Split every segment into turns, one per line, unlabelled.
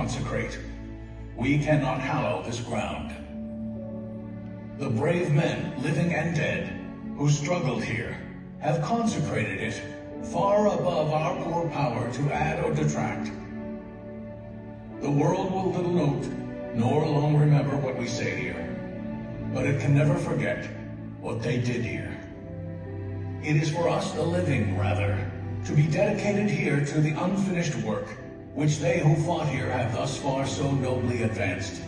consecrate. We cannot hallow this ground. The brave men, living and dead, who struggled here, have consecrated it far above our poor power to add or detract. The world will little note, nor long remember what we say here, but it can never forget what they did here. It is for us, the living, rather, to be dedicated here to the unfinished work which they who fought here have thus far so nobly advanced.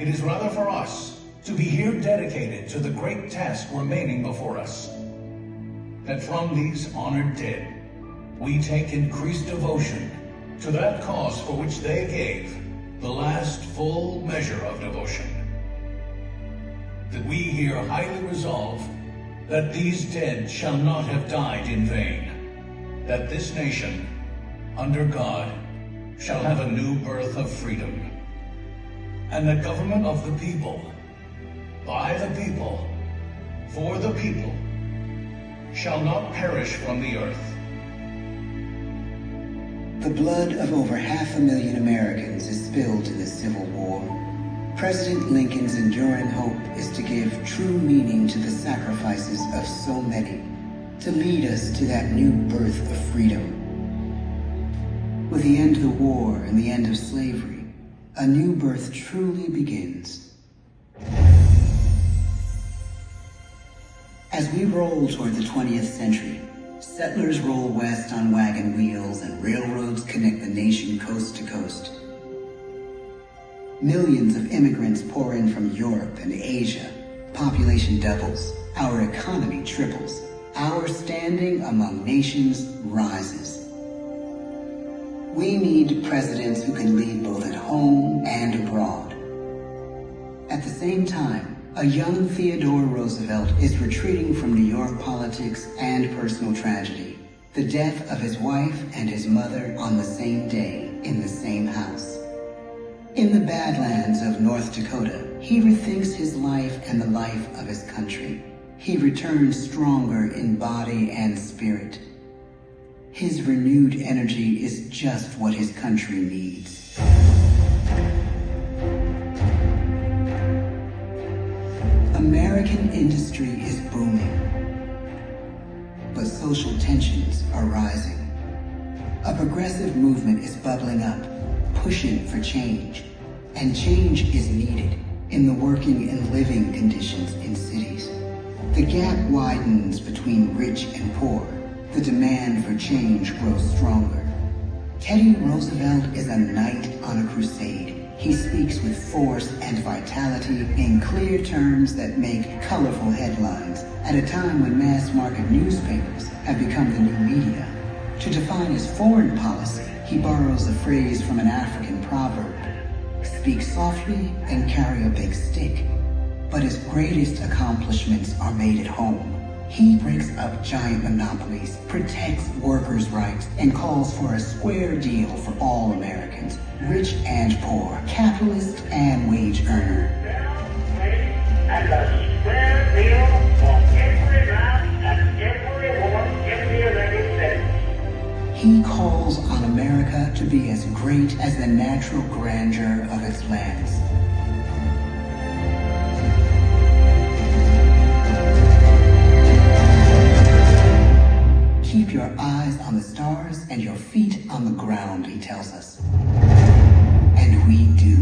It is rather for us to be here dedicated to the great task remaining before us, that from these honored dead we take increased devotion to that cause for which they gave the last full measure of devotion. That we here highly resolve that these dead shall not have died in vain, that this nation, under God, shall have a new birth of freedom, and the government of the people, by the people, for the people, shall not perish from the earth.
The blood of over 500,000 Americans is spilled in the Civil War. President Lincoln's enduring hope is to give true meaning to the sacrifices of so many, to lead us to that new birth of freedom. With the end of the war and the end of slavery, a new birth truly begins. As we roll toward the 20th century, settlers roll west on wagon wheels and railroads connect the nation coast to coast. Millions of immigrants pour in from Europe and Asia. Population doubles. Our economy triples. Our standing among nations rises. We need presidents who can lead both at home and abroad. At the same time, a young Theodore Roosevelt is retreating from New York politics and personal tragedy. The death of his wife and his mother on the same day in the same house. In the Badlands of North Dakota, he rethinks his life and the life of his country. He returns stronger in body and spirit. His renewed energy is just what his country needs. American industry is booming, but social tensions are rising. A progressive movement is bubbling up, pushing for change, and change is needed in the working and living conditions in cities. The gap widens between rich and poor. The demand for change grows stronger. Teddy Roosevelt is a knight on a crusade. He speaks with force and vitality in clear terms that make colorful headlines at a time when mass-market newspapers have become the new media. To define his foreign policy, he borrows a phrase from an African proverb: speak softly and carry a big stick. But his greatest accomplishments are made at home. He breaks up giant monopolies, protects workers' rights, and calls for a square deal for all Americans, rich and poor, capitalist and wage earner.
And a square deal for every man and every woman in the United States.
He calls on America to be as great as the natural grandeur of its lands. Keep your eyes on the stars and your feet on the ground, he tells us. And we do.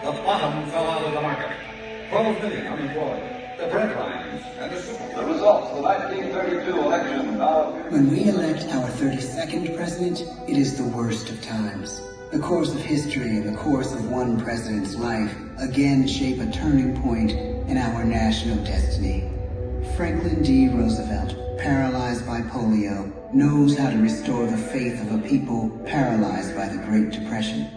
The bottom fell out of the market. 12 million unemployed. The breadlines and the super.
The results of the 1932 election now.
When we elect our 32nd president, it is the worst of times. The course of history and the course of one president's life again shape a turning point in our national destiny. Franklin D. Roosevelt, paralyzed by polio, knows how to restore the faith of a people paralyzed by the Great Depression.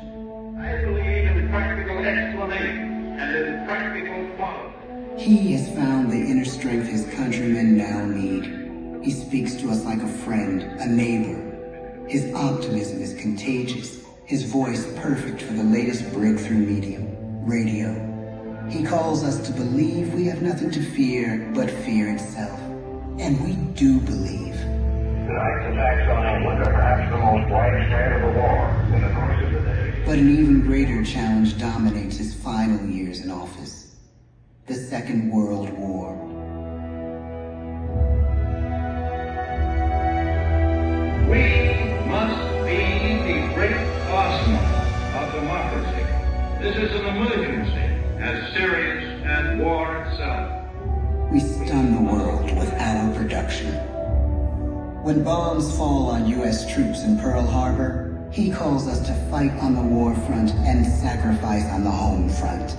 I believe in practical explanation and in practical quality.
He has found the inner strength his countrymen now need. He speaks to us like a friend, a neighbor. His optimism is contagious, his voice perfect for the latest breakthrough medium, radio. He calls us to believe we have nothing to fear but fear itself. And we do believe.
Tonight's attacks on England are perhaps the most widespread of the war in the course of the day.
But an even greater challenge dominates his final years in office. The Second World War.
We must be the great arsenal of democracy. This is an emergency as serious as war itself.
We stun the world with our production. When bombs fall on U.S. troops in Pearl Harbor, he calls us to fight on the war front and sacrifice on the home front.